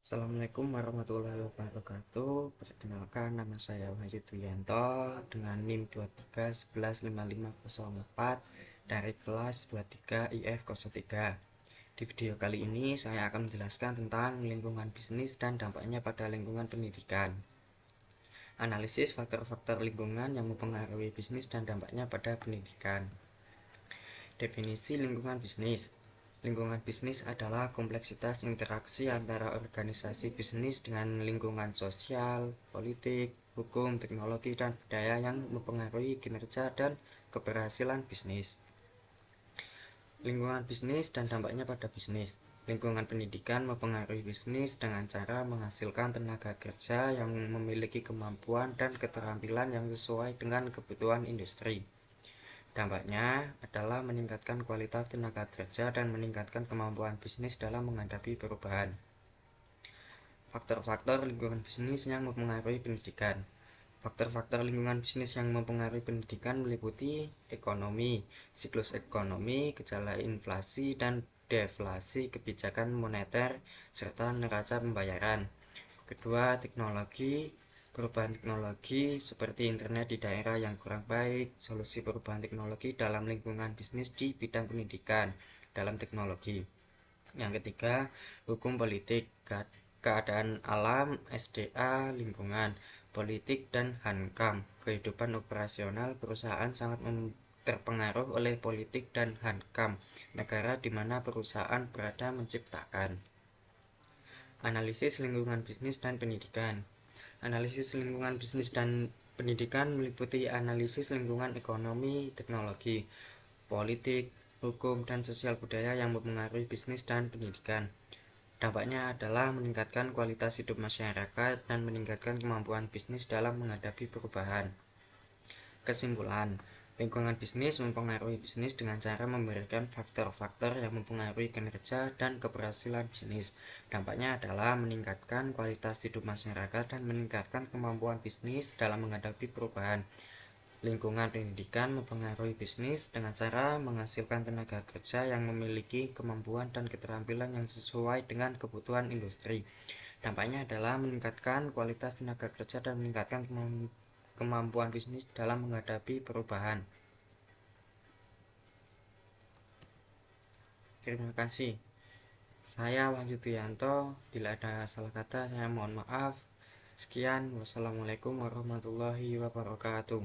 Assalamualaikum warahmatullahi wabarakatuh. Perkenalkan, nama saya Wahyu Duyanto dengan NIM 23115504 dari kelas 23 IF 03. Di video kali ini saya akan menjelaskan tentang lingkungan bisnis dan dampaknya pada lingkungan pendidikan. Analisis faktor-faktor lingkungan yang mempengaruhi bisnis dan dampaknya pada pendidikan. Definisi lingkungan bisnis. Lingkungan bisnis adalah kompleksitas interaksi antara organisasi bisnis dengan lingkungan sosial, politik, hukum, teknologi, dan budaya yang mempengaruhi kinerja dan keberhasilan bisnis. Lingkungan bisnis dan dampaknya pada bisnis. Lingkungan pendidikan mempengaruhi bisnis dengan cara menghasilkan tenaga kerja yang memiliki kemampuan dan keterampilan yang sesuai dengan kebutuhan industri. Dampaknya adalah meningkatkan kualitas tenaga kerja dan meningkatkan kemampuan bisnis dalam menghadapi perubahan. Faktor-faktor lingkungan bisnis yang mempengaruhi pendidikan. Faktor-faktor lingkungan bisnis yang mempengaruhi pendidikan meliputi ekonomi, siklus ekonomi, gejala inflasi dan deflasi, kebijakan moneter, serta neraca pembayaran. Kedua, teknologi. Perubahan teknologi seperti internet di daerah yang kurang baik, solusi perubahan teknologi dalam lingkungan bisnis di bidang pendidikan dalam teknologi. Yang ketiga, hukum politik, keadaan alam, SDA, lingkungan, politik, dan HANKAM. Kehidupan operasional perusahaan sangat terpengaruh oleh politik dan HANKAM, negara di mana perusahaan berada menciptakan. Analisis lingkungan bisnis dan pendidikan. Analisis lingkungan bisnis dan pendidikan meliputi analisis lingkungan ekonomi, teknologi, politik, hukum, dan sosial budaya yang mempengaruhi bisnis dan pendidikan. Dampaknya adalah meningkatkan kualitas hidup masyarakat dan meningkatkan kemampuan bisnis dalam menghadapi perubahan. Kesimpulan, lingkungan bisnis mempengaruhi bisnis dengan cara memberikan faktor-faktor yang mempengaruhi kinerja dan keberhasilan bisnis. Dampaknya adalah meningkatkan kualitas hidup masyarakat dan meningkatkan kemampuan bisnis dalam menghadapi perubahan. Lingkungan pendidikan mempengaruhi bisnis dengan cara menghasilkan tenaga kerja yang memiliki kemampuan dan keterampilan yang sesuai dengan kebutuhan industri. Dampaknya adalah meningkatkan kualitas tenaga kerja dan meningkatkan kemampuan bisnis dalam menghadapi perubahan. Terima kasih. Saya Wahyu Duyanto. Bila ada salah kata, saya mohon maaf. Sekian, wassalamualaikum warahmatullahi wabarakatuh.